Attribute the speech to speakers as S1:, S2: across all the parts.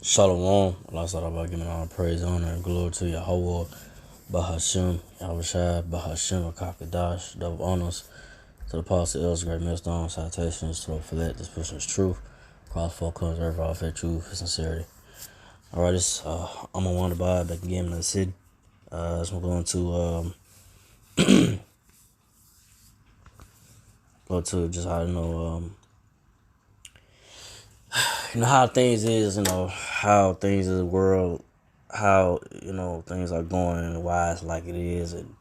S1: Shalom. Allah Sabbath, giving all praise, honor, and glory to Yahweh, Bahashem, Yahushai, Bahashem, Akakadash, double honors to the apostle, elders, great millstone, citations to the fillet, this person's truth, cross four comes, earth, all fair truth, and sincerity. Alright, I'm on one to buy back again in the city. So I'm going to, go to just how, how things is, how things in the world, how, things are going and why it's like it is, and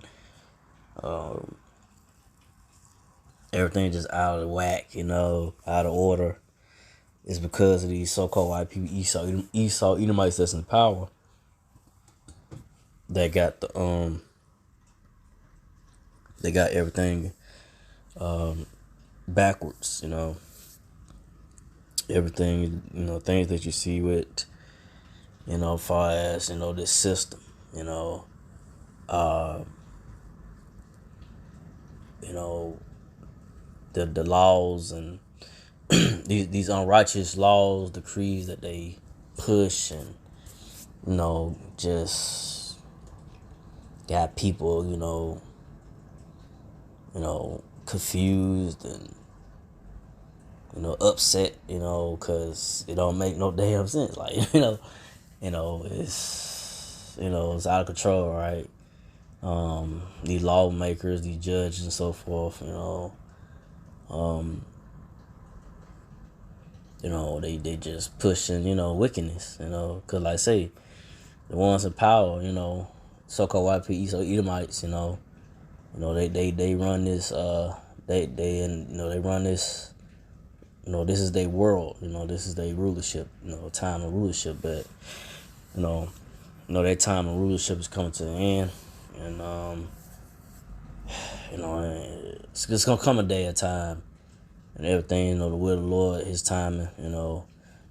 S1: everything just out of whack, out of order. It's because of these so-called white people, Esau, Edomites that's in power, that got they got everything backwards, everything, things that you see with, far as, this system, uh, the laws and these unrighteous laws, decrees that they push, and just got people, confused and upset, because it don't make no damn sense. Like it's out of control, right? These lawmakers, these judges, and so forth, they just pushing, wickedness, because like I say, the ones in power, so-called white people, so Edomites, they run this, they run this, this is their world, this is their rulership, time of rulership, but, that time of rulership is coming to an end, and, it's gonna come a day of time, and everything, the will of the Lord, His timing, the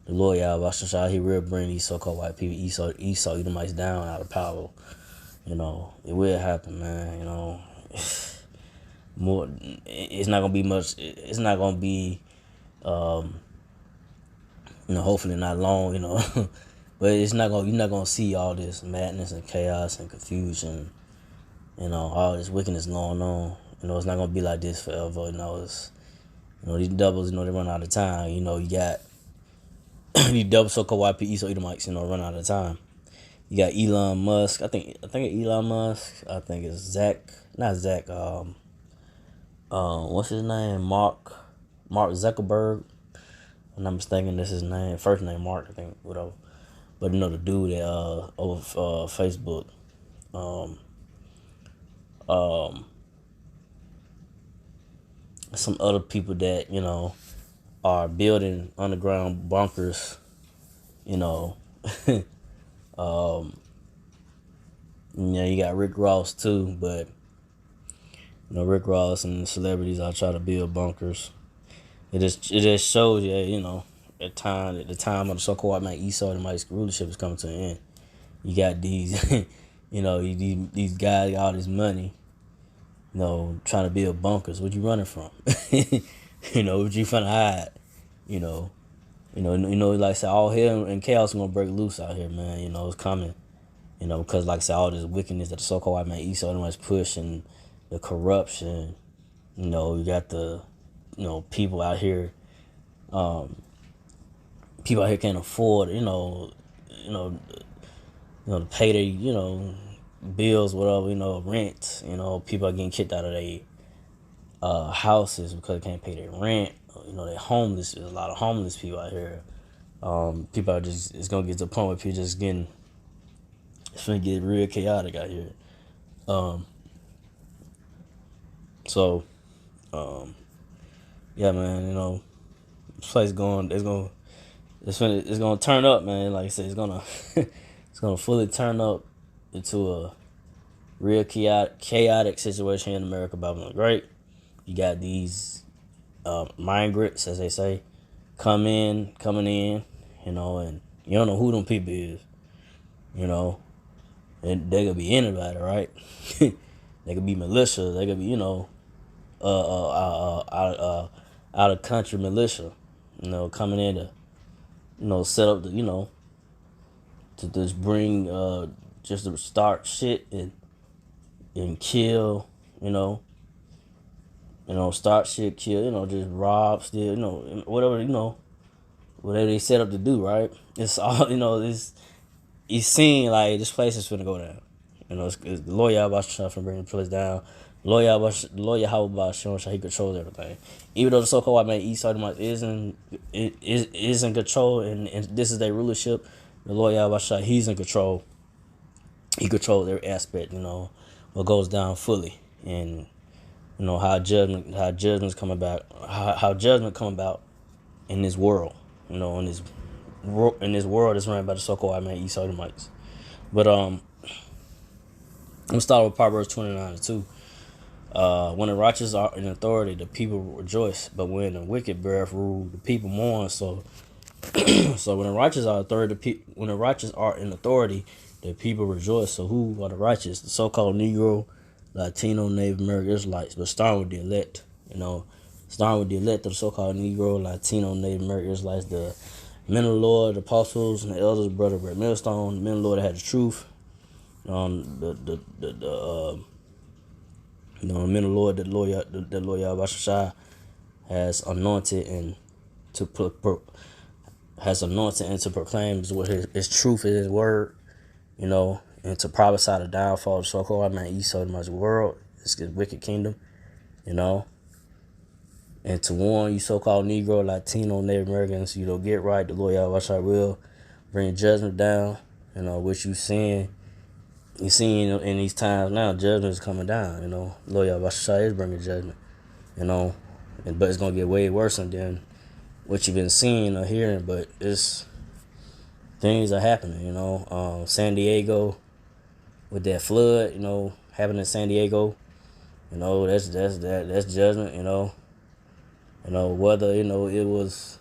S1: Lord Yahweh, He will bring these so-called white people, Esau, Edomites down out of power. It will happen, man. More, it's not gonna be much. It's not gonna be, hopefully not long, but it's not gonna. You're not gonna see all this madness and chaos and confusion, all this wickedness going on. It's not gonna be like this forever. It's, these doubles, they run out of time. You got these double so-called white people, Esau Edomites, run out of time. You got Elon Musk. I think Elon Musk. I think it's not Zach. What's his name? Mark Zuckerberg. If I'm not mistaken, that's his name. First name Mark, I think, whatever. But the dude that over Facebook, some other people that are building underground bunkers, you got Rick Ross too, but Rick Ross and celebrities are trying to build bunkers. It just shows you, the time of the so-called white Esau and Mike's rulership is coming to an end. You got these, these guys got all this money, trying to build bunkers. What you running from? What you finna hide? Like I said, all hell and chaos gonna break loose out here, man. It's coming. Because like I said, all this wickedness that the so-called white man Esau and Mike's pushing, the corruption. You got the, people out here. People out here can't afford, to pay their, bills, whatever, rent. People are getting kicked out of their houses because they can't pay their rent. They're homeless. There's a lot of homeless people out here. People are just, it's gonna get to the point where people just getting, it's gonna get real chaotic out here. Yeah, man, this place it's gonna turn up, man. Like I said, it's gonna it's gonna fully turn up into a real chaotic situation in America. Babylon Great. You got these migrants, as they say, coming in, and you don't know who them people is, and they could be anybody, right? They could be militia. They could be, out of country militia, coming in to, set up the, to just bring just to start shit and kill, start shit, kill, just rob, steal, whatever, whatever they set up to do, right? It's all, it's seen like this place is finna go down. It's the lawyer about trying to bring the place down. Lawyer how about showing he controls everything. Even though the so-called white man East Edomites is in control and this is their rulership, the lawyer about he's in control. He controls every aspect, what goes down fully, and how judgments come about, how judgment come about in this world, in this world is run by the so-called white man East Edomites. But I'm gonna start with Proverbs 29:2. When the righteous are in authority, the people rejoice, but when the wicked beareth rule, the people mourn. So when the righteous are in authority, the people rejoice. So who are the righteous? The so-called Negro, Latino, Native American Israelites, but starting with the elect. Starting with the elect of the so-called Negro, Latino, Native American Israelites, the men of the Lord, the apostles, and the elders, brother Brett Millstone, the men of the Lord that had the truth. The men of the Lord, the lawyer Abashai has anointed and to proclaim what his truth is, his word, and to prophesy the downfall of the so-called white man East Edomites world, this wicked kingdom, and to warn you so-called Negro, Latino, Native Americans, get right. The Lord Yahweh will bring judgment down, which you're seeing in these times now. Judgment is coming down, Lord Yahweh is bringing judgment, but it's going to get way worse than what you've been seeing or hearing, but things are happening, San Diego with that flood, happening in San Diego, that's judgment, whether, it was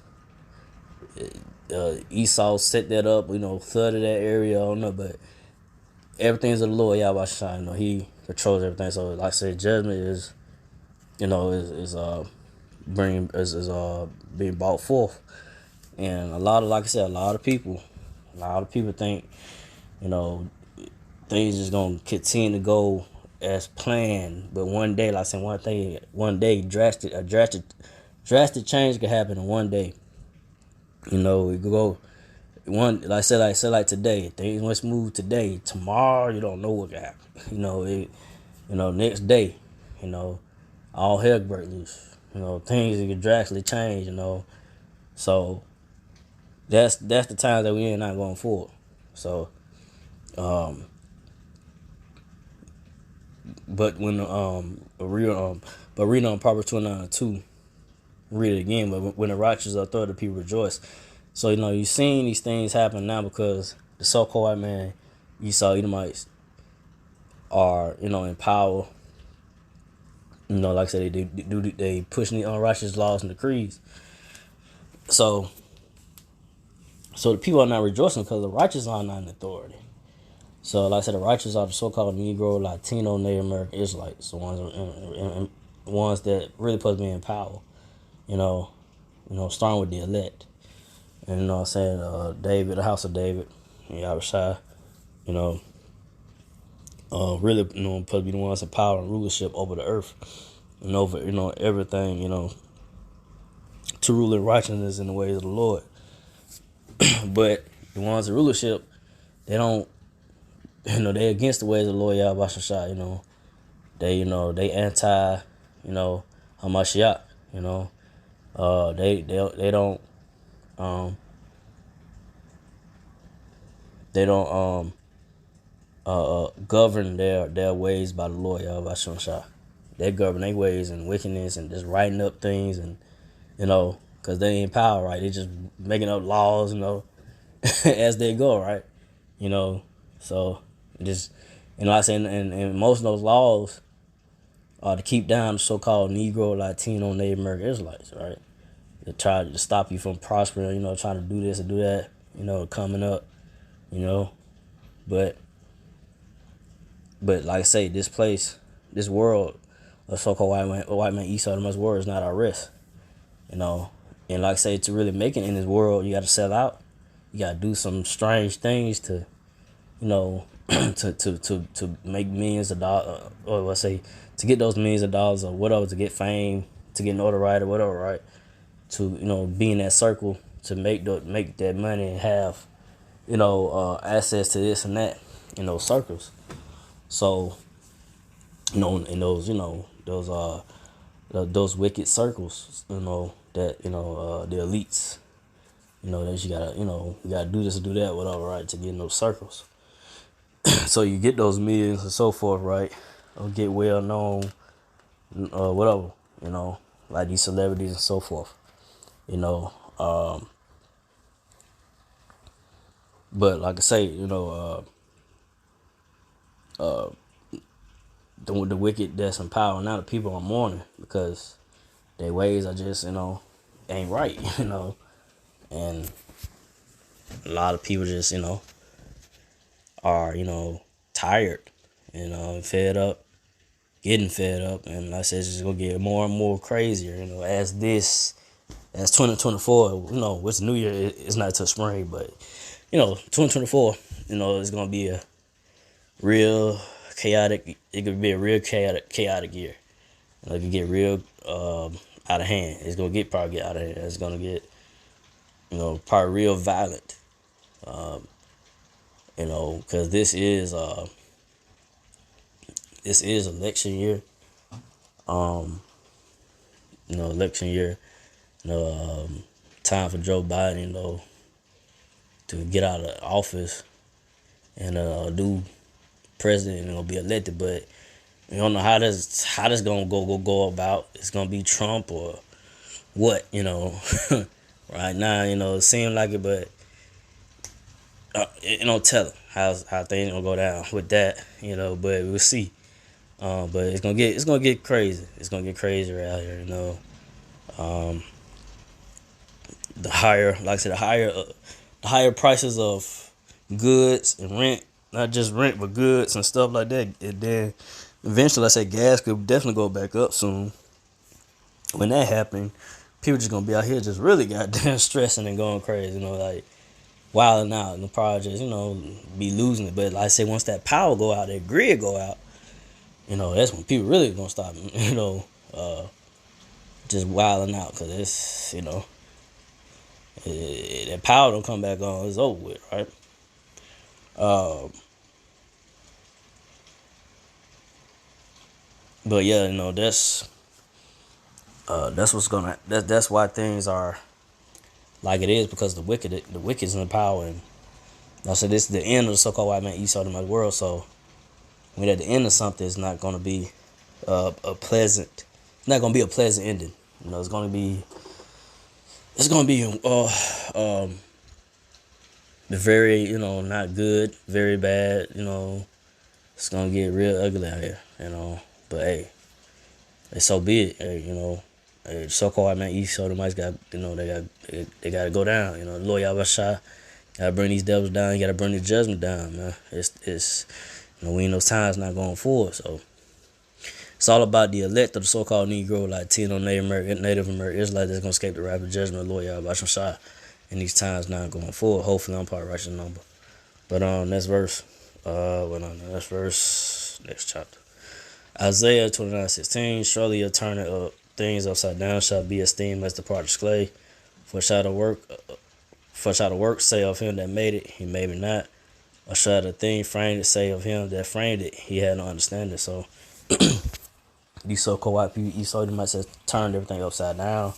S1: Esau set that up, flooded that area, I don't know, but everything's of the Lord Yahweh, he controls everything. So like I said, judgment is, being brought forth. And a lot of people think, things just gonna continue to go as planned. But one day, like I said, drastic change could happen in one day. It could go like I said, like today, things must move today. Tomorrow, you don't know what could happen. Next day, all hell break loose. Things can drastically change. So that's the time that we ain't not going forward. So, but when reading on Proverbs 29:2, read it again. But when the righteous are authority, the people rejoice. So you're seeing these things happen now because the so-called white man, Esau Edomites, are in power. Like I said, they pushing the unrighteous laws and decrees. So the people are not rejoicing because the righteous are not in authority. So like I said, the righteous are the so-called Negro, Latino, Native American Israelites, the ones that really supposed to be in power. Starting with the elect. And I'm saying, David, the house of David, Yahushua, really, supposed to be the ones in power and rulership over the earth and over, everything, to rule in righteousness in the ways of the Lord. But the ones in rulership, they don't, they against the ways of the Lord Yahweh, they anti, Hamashiach, they don't govern their ways by the Lord Yahweh. They govern their ways in wickedness and just writing up things and because they ain't power, right? They just making up laws, as they go, right? So just like I said, and most of those laws are to keep down the so-called Negro, Latino, Native American Israelites, right? To try to stop you from prospering, trying to do this and do that, coming up, but like I say, this world, a so-called white man Esau Edomites world is not our rest, and like I say, to really make it in this world, you got to sell out, You gotta do some strange things to, to make millions of dollars, or let's say to get those millions of dollars or whatever, to get fame, to get notoriety, or whatever, right? To be in that circle, to make that money and have access to this and that in those circles. So in those wicked circles, that the elites, that you gotta do this and do that, whatever, right, to get in those circles. So you get those millions and so forth, right? Or get well known, whatever, like these celebrities and so forth, But like I say, the wicked that's in power now, the people are mourning because their ways are just, ain't right, and a lot of people just, are, tired, fed up, getting fed up, and like I said, it's just gonna get more and more crazier, as 2024, which New Year is not till spring, but 2024, it's gonna be a real chaotic. It could be a real chaotic year. It could get real out of hand. It's gonna probably get out of hand. It's gonna get probably real violent. Because this is election year. Election year. Time for Joe Biden, to get out of office and do president and be elected. But we don't know how this gonna go about. It's gonna be Trump or what, right now, it seems like it, but tell how things gonna go down with that, but we'll see. But it's gonna get crazy. It's gonna get crazier out here, the higher, like I said, the higher prices of goods and rent, not just rent but goods and stuff like that. And then eventually, I say gas could definitely go back up soon. When that happened, people just gonna be out here just really goddamn stressing and going crazy, like wilding out, and the projects, be losing it. But like I say, once that power go out, that grid go out, that's when people really gonna stop, just wilding out, because it's, that power don't come back on, it's over with, right? But yeah, that's why things are like it is, because the wicked's in power. And I said, this is the end of the so-called white man Esau in my world. So when at the end of something, it's not going to be a pleasant. It's not going to be a pleasant ending. It's going to be very, not good, very bad. It's going to get real ugly out here. But hey, it's so be it. Hey, so-called white man Esau, the mice got, they got to go down. The Lord Yahweh gotta bring these devils down. You gotta bring the judgment down, man. It's we in those times not going forward. So it's all about the elect of the so-called Negro, Latino, Native American Israelites that's gonna escape the rapid judgment of Lord Yahweh in these times not going forward. Hopefully, I'm part righteous number. But next verse. Next chapter. Isaiah 29:16. Surely you'll turn it up. Things upside down shall be esteemed as the potter's clay. For shall the work say of him that made it, he made it not. Or shall the thing framed it say of him that framed it, he had no understanding. So these so-called white people, Esau, they might say turned everything upside down.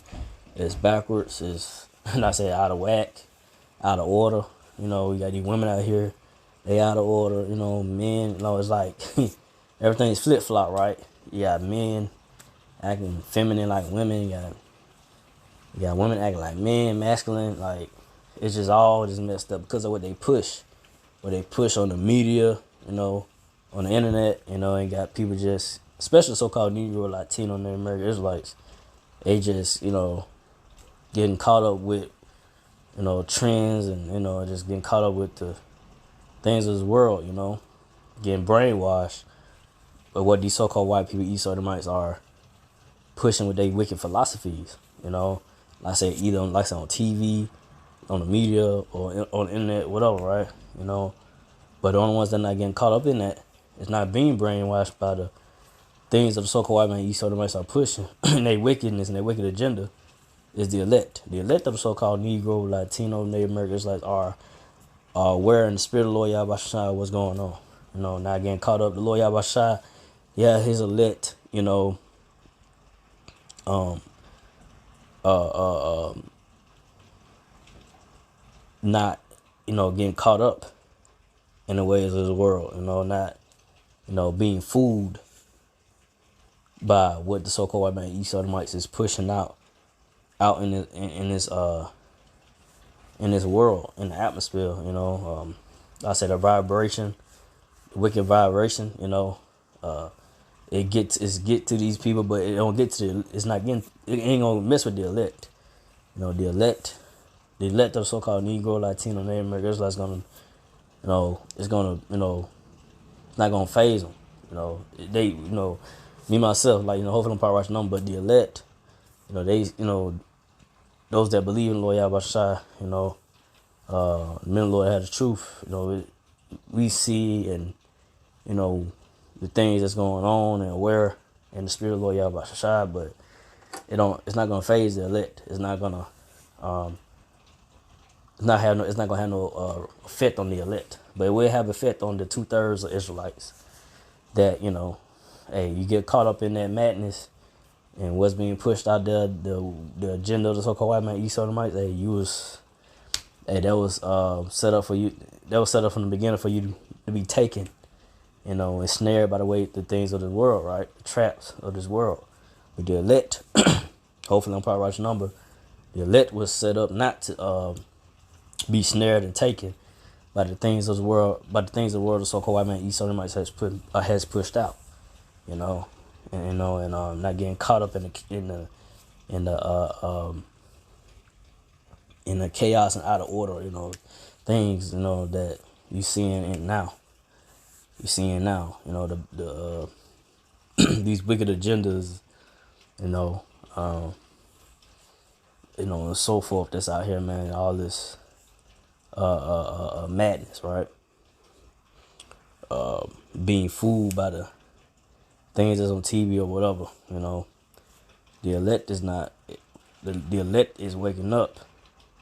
S1: It's backwards. It's not say out of whack, out of order. We got these women out here, they out of order. Men. It's like everything's flip flop, right? You got men acting feminine like women. You got women acting like men, masculine. Like it's just all just messed up because of what they push on the media, on the internet, and got people just, especially so-called Negro, Latino, and American Israelites, they just, getting caught up with, trends and, just getting caught up with the things of this world, getting brainwashed by what these so-called white people, Edomites, are pushing with their wicked philosophies, like I said, either on TV, on the media or on the internet, whatever, right? You know, but the only ones that not getting caught up in that is not being brainwashed by the things of the so-called white man East Edomites are pushing and their wickedness and their wicked agenda is the elect. The elect of the so-called Negro, Latino, Native Americans like are aware in the spirit of the Lord Yahweh Shai what's going on. You know, not getting caught up. The Lord Yahweh Shai, yeah, his elect, you know, um, not, you know, getting caught up in the ways of the world, you know, not, you know, being fooled by what the so-called white man East Edomites is pushing out in this world, in the atmosphere, you know. I said the vibration, the wicked vibration, you know, it's get to these people, but it don't get to it's not getting, it ain't gonna mess with the elect. You know, the elect of the so-called Negro, Latino, Native American Israelites gonna, you know, it's gonna, you know, it's not gonna phase them. You know, they, you know, me myself, like, you know, hopefully I'm probably watching them, but the elect, you know, they, you know, those that believe in the Lord Yahweh Shai, you know, men of the Lord had the truth. You know, we see and, you know, the things that's going on and aware in the spirit of the Lord Yahweh Shai, but it's not gonna phase the elect. It's not gonna it's not gonna have no effect on the elect, but it will have effect on the 2/3 of Israelites. That, you know, hey, you get caught up in that madness and what's being pushed out there, the agenda of the so-called white man East Edomites. That was set up for you. That was set up from the beginning for you to be taken, you know, ensnared by the things of this world, right? The traps of this world. But the elect, hopefully I'm probably right number. The elect was set up not to be snared and taken by the things of the world, the so-called white man East Edomites has pushed out, you know, and not getting caught up in the chaos and out of order, you know, things, you know, that you seeing in now. You're seeing now, you know, the these wicked agendas, you know, and so forth that's out here, man. All this madness, right? Being fooled by the things that's on TV or whatever, you know. The elect is not. The elect is waking up.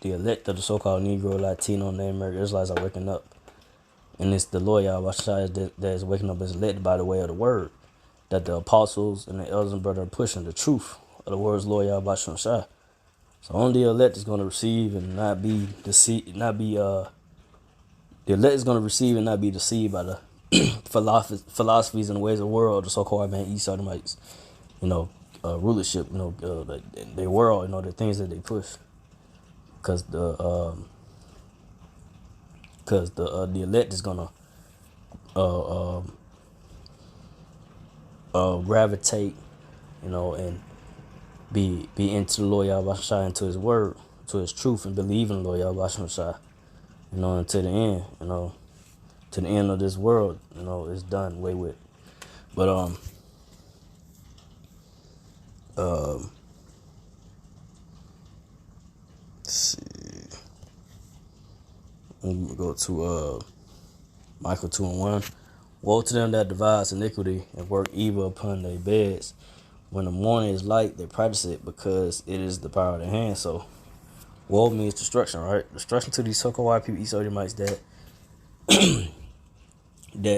S1: The elect of the so-called Negro, Latino, Native American Israelites are waking up. And it's the Lord Yahweh Shai that is waking up as led by the way of the word. That the apostles and the elders and brothers are pushing the truth of the words Lord Yahweh Shai. So only the elect is going to receive and not be deceived, the elect is going to receive and not be deceived by the philosophies and the ways of the world, the so-called man East Edomites, you know, rulership, you know, their world, you know, the things that they push. Because the elect is gonna gravitate, you know, and be into the Lord Yahweh Shai, into His word, to His truth, and believe in the Lord Yahweh Shai, you know, until the end, you know, to the end of this world, you know, it's done way with. But let's see. I'm gonna go to Michael 2:1. Woe to them that devise iniquity and work evil upon their beds. When the morning is light, they practice it because it is the power of their hand. So, woe means destruction, right? Destruction to these so-called white people, East Edomites that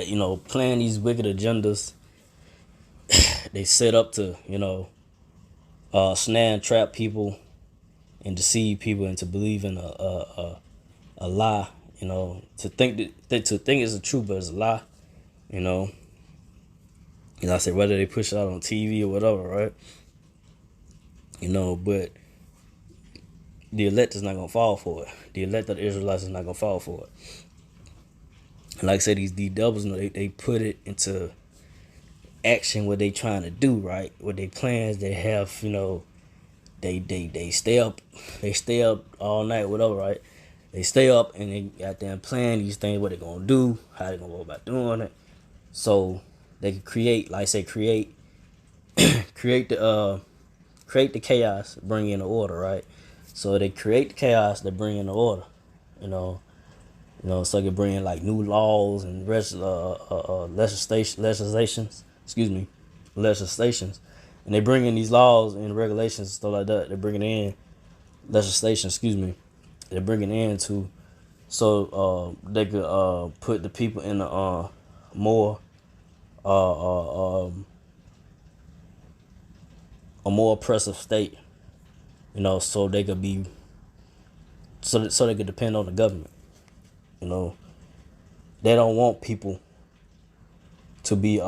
S1: you know, plan these wicked agendas. They set up to, you know, snare and trap people and deceive people into believing a lie. You know, to think it's a truth, but it's a lie. You know, I said, whether they push it out on TV or whatever, right? You know, but the elect is not gonna fall for it. The elect of the Israelites is not gonna fall for it. And like I said, these devils, you know, they put it into action what they trying to do, right? What they plans they have, you know, they stay up all night, whatever, right? They stay up and they got them plan these things, what they gonna do, how they gonna go about doing it, so they can create, like I say, create the chaos, bring in the order, right? So they create the chaos, they bring in the order, you know. So they bring in like new laws and legislations. Excuse me, legislations, and they bring in these laws and regulations and stuff like that. They're bringing in legislation. Excuse me, they're bringing in to they could put the people in a more a more oppressive state. So they could be so they could depend on the government. You know, they don't want people to be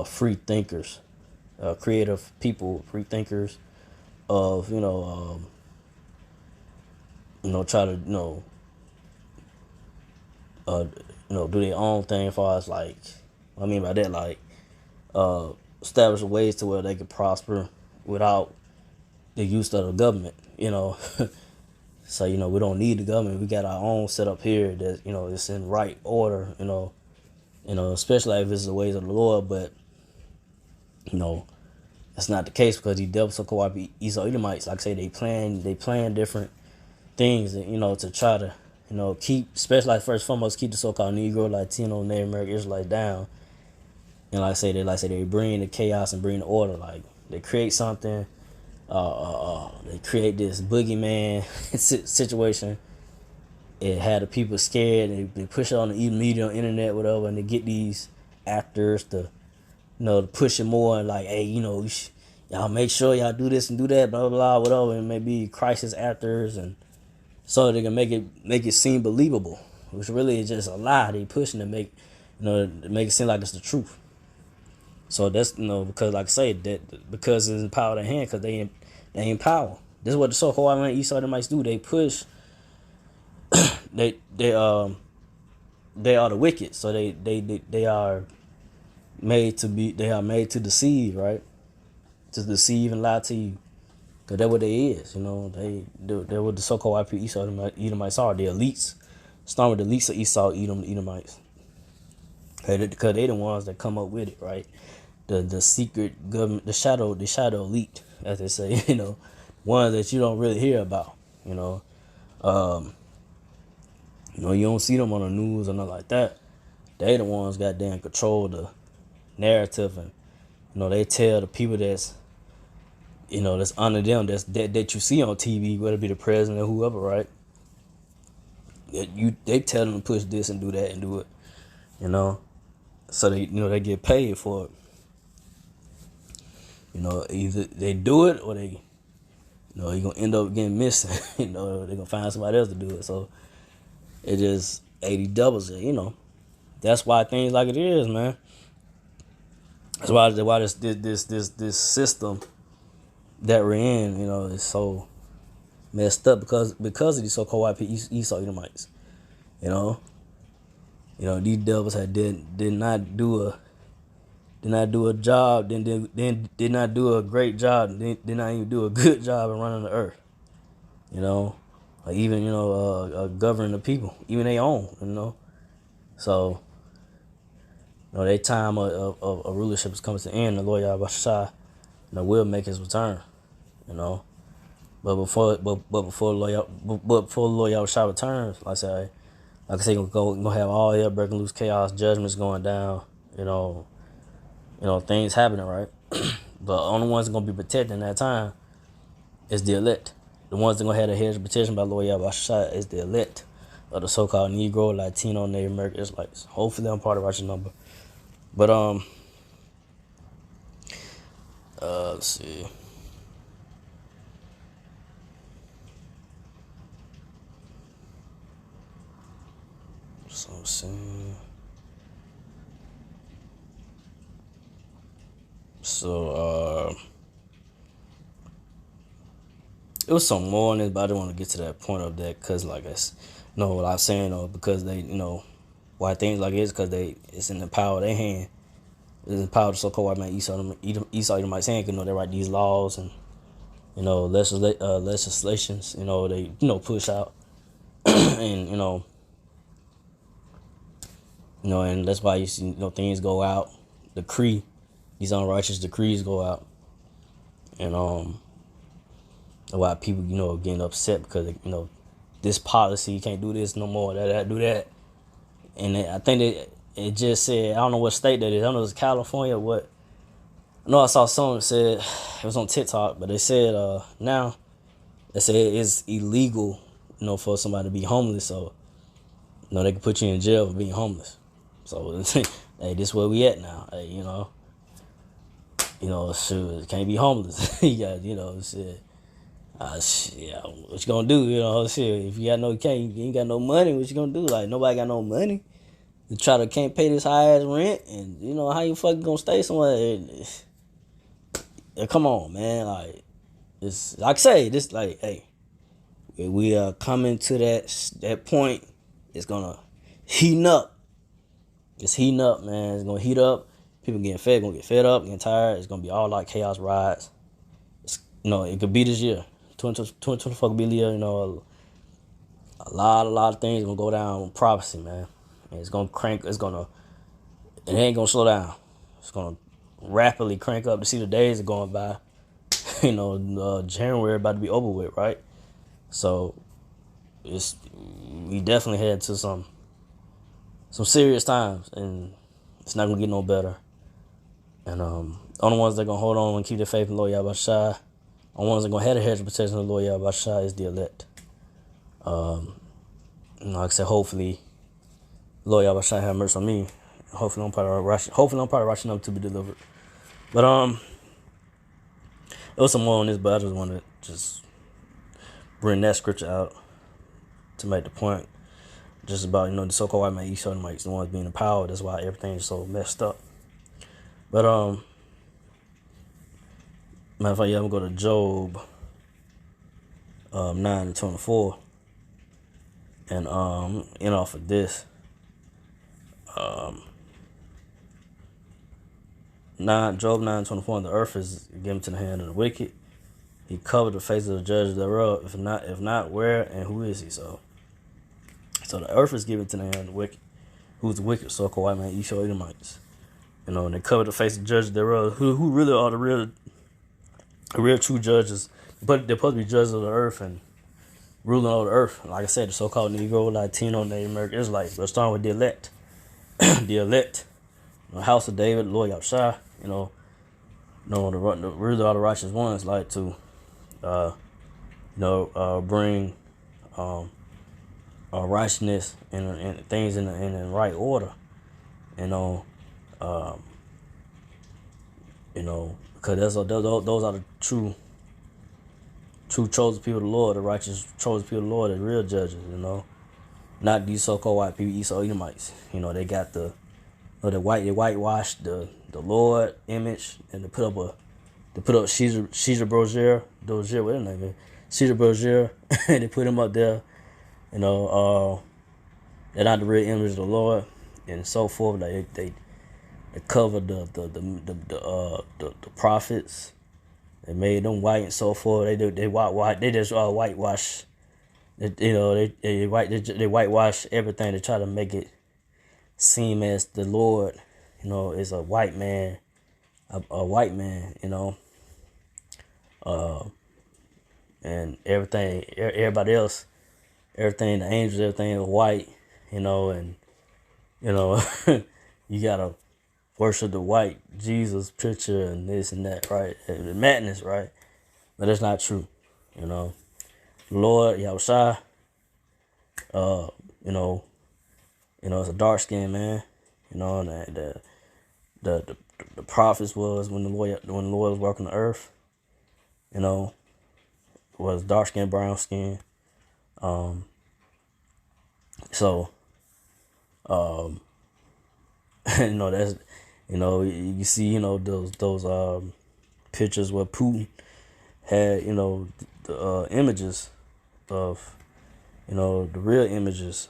S1: free thinkers, creative people, free thinkers of try to do their own thing as far as like what I mean by that, like establish ways to where they could prosper without the use of the government. So we don't need the government. We got our own setup here that it's in right order. Especially if it's the ways of the Lord. But that's not the case because these devils so called Esau Edomites, like I say, they plan different things, to try to keep, especially like first and foremost, keep the so-called Negro, Latino, Native American Israelites down. And like I say, they bring the chaos and bring the order. Like they create something. They create this boogeyman situation. It had the people scared. They push it on the media, on the internet, whatever, and they get these actors to, to push it more. And like, hey, y'all make sure y'all do this and do that, blah blah blah, whatever. And maybe crisis actors, and so they can make it seem believable, which really is just a lie. They pushing to make it seem like it's the truth. So that's because like I say that because it's in power of their hand, because they in power. This is what the so-called Esau Edomites do. They push. they are the wicked. So they are made to be. They are made to deceive, right? To deceive and lie to you. Cause that's what they is. They're what the so-called Esau Edomites are. The elites. Starting with the elites of Esau Edomites. Because they the ones that come up with it, right? The secret government, the shadow elite, as they say, ones that you don't really hear about, you don't see them on the news or nothing like that. They the ones goddamn control the narrative, and they tell the people that's under them, that you see on TV, whether it be the president or whoever, right? They tell them to push this and do that and do it, so they get paid for it. Either they do it or they, you're gonna end up getting missing. They're gonna find somebody else to do it. So it just 80 doubles it. That's why things like it is, man. That's why this system that we're in, is so messed up because of these so-called Esau Edomites. These devils did not do a job, then did not do a great job, did not even do a good job in running the earth. Like even governing the people, even their own. So their time of rulership is coming to an end. The Lord Yahweh will make his return. But before the Lord Yahweh returns, like I say, gonna have all hell breaking loose, chaos, judgments going down. Things happening, right? But the only ones that gonna be protected in that time is the elect. The ones that gonna have the hedge of protection by Lord Yahweh is the elect of the so-called Negro, Latino, Native American Israelites. Hopefully, I'm part of righteous number. But let's see. So I'm saying. So it was some more on this, but I didn't want to get to that point of that because, like I know what I'm saying, because they, why things like this, because it's in the power of their hand. It's in the power of the so-called white man Esau Edomites' hand. They write these laws and legislations. They push out and and that's why you see things go out, these unrighteous decrees go out, and why people, getting upset because, this policy, you can't do this no more, that do that. And I think it just said, I don't know what state that is. I don't know if it's California or what. I know I saw someone said, it was on TikTok, but they said now, they said it's illegal, for somebody to be homeless. So, they can put you in jail for being homeless. So, hey, this is where we at now. Hey, shoot, can't be homeless. You got, shit. Shit, what you gonna do? Shit, if you ain't got no money, what you gonna do? Like, nobody got no money. You can't pay this high ass rent, and how you fucking gonna stay somewhere? Come on, man. Like, it's like I say, this like, hey, we are coming to that point. It's gonna heating up. It's heating up, man. It's gonna heat up. People gonna get fed up, getting tired. It's gonna be all like chaos rides. It could be this year. 2024 could be the year. A lot of things gonna go down with prophecy, man. And it's gonna crank. It ain't gonna slow down. It's gonna rapidly crank up to see the days are going by. January about to be over with, right? So we definitely head to some serious times, and it's not gonna get no better. And only ones that gonna hold on and keep their faith in Lord Yahweh, only ones that gonna have a hedge of protection of Lord Yahweh is the elect. Like I said, hopefully Lord Yahweh have mercy on me. Hopefully I'm probably rushing up to be delivered. But there was some more on this, but I just want to just bring that scripture out to make the point, just about the so-called white man, Edomites, the ones being in power. That's why everything is so messed up. But matter of fact, I'm gonna go to Job 9:24, and end off of this. Job 9:24, the earth is given to the hand of the wicked. He covered the face of the judges thereof. If not, where and who is he? So the earth is given to the hand of the wicked. Who's the wicked? So-called white man, Edomites. And they covered the face of the judges thereof. Who really are the real true judges? But they're supposed to be judges of the earth and ruling over the earth. Like I said, the so-called Negro, Latino, Native American Israelites. But starting with the elect. The elect. The house of David, Lord Yahweh, the really are the righteous ones, like to bring righteousness and things in the right order, because those are the true chosen people of the Lord, the righteous chosen people of the Lord, the real judges, not these so-called white people, Edomites. They got they whitewashed the Lord image, and they put up Caesar Borgia, what his name is, Caesar Borgia, and they put him up there. They're not the real image of the Lord, and so forth. Like they covered the prophets. They made them white and so forth. They just whitewash. They whitewash everything to try to make it seem as the Lord, is a white man, a white man, and everything, everybody else, everything, the angels, everything is white, and you gotta worship the white Jesus picture and this and that, right? And madness, right? But that's not true, Lord Yahweh, it's a dark skinned man, and the prophets was when the Lord was walking the earth, was dark skin, brown skin. So that's you see those pictures where Putin had the images of the real images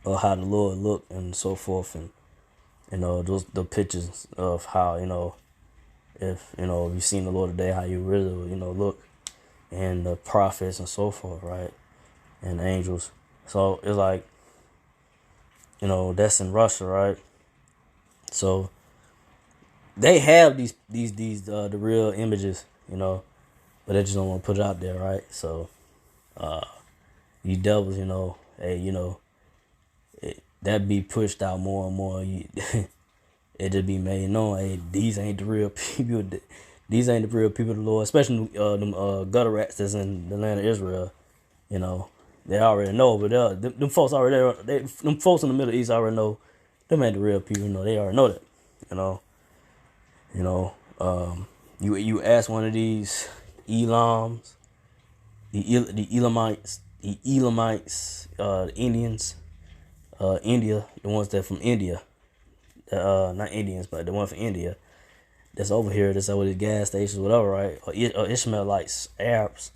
S1: of how the Lord looked and so forth, and the pictures of how if you've seen the Lord today, how you really look, and the prophets and so forth, right, and angels. So it's like that's in Russia, right? So they have these the real images, but they just don't want to put it out there, right? So you devils, hey, that be pushed out more and more. It just be made known, hey, these ain't the real people. These ain't the real people of the Lord, especially them gutter rats that's in the land of Israel. They already know, but them folks already them folks in the Middle East already know them ain't the real people. They already know that. You know, you ask one of these Elams, the Elamites, the Indians, India, the ones that from India, not Indians, but the one from India that's over here, that's over the gas stations, whatever, right? Or Ishmaelites, Arabs,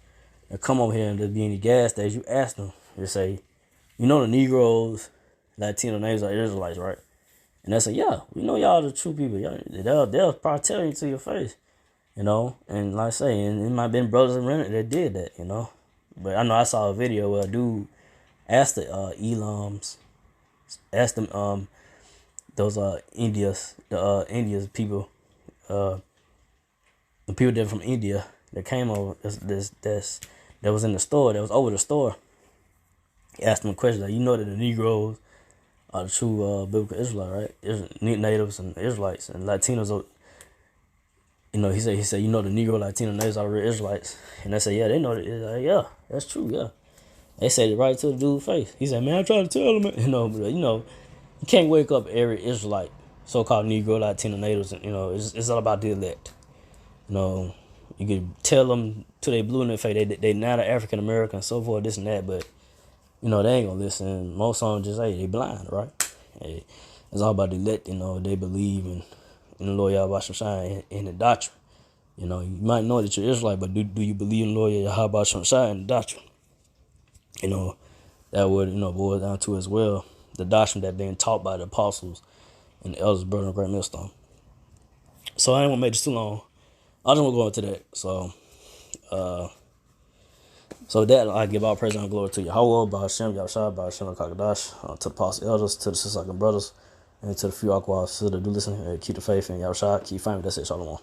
S1: that come over here and just be in the gas stations. You ask them, you say, the Negroes, Latino names are Israelites, right? And they say, yeah, we know y'all the true people. They'll probably tell you to your face, And like I say, and it might have been brothers and Renner that did that, But I know I saw a video where a dude asked the Elams, asked them those India's people, the people that from India that came over that was in the store, that was over the store. He asked them a question like, that the Negroes are the true biblical Israelite, right? Natives and Israelites and Latinos are, he said, the Negro, Latino natives are real Israelites. And they said, yeah, they know that. Like, yeah, that's true, yeah. They said it right to the dude's face. He said, man, I'm trying to tell him, but, you can't wake up every Israelite, so-called Negro, Latino natives, and, it's all about the elect. You could tell them till they blue in their face, they not African American, so forth, this and that, but, they ain't gonna listen. Most of them just, hey, they blind, right? Hey, it's all about the elect, they believe in the Lord Yahweh Shai in the doctrine. You might know that you're Israelite, but do you believe in the Lord Yahweh Shai in the doctrine? That would, boil down to as well the doctrine that being taught by the apostles and the elders, brother, and great millstone. So I ain't gonna make this too long. I just want to go into that. So that I give all praise and glory to Yahweh, Ba'ashem, Yahshua, Ba'ashem, Kakadash, to the apostles, elders, to the sisters and brothers, and to the few aquas that do listen, keep the faith in Yahshua, keep family. That's it, Shalom.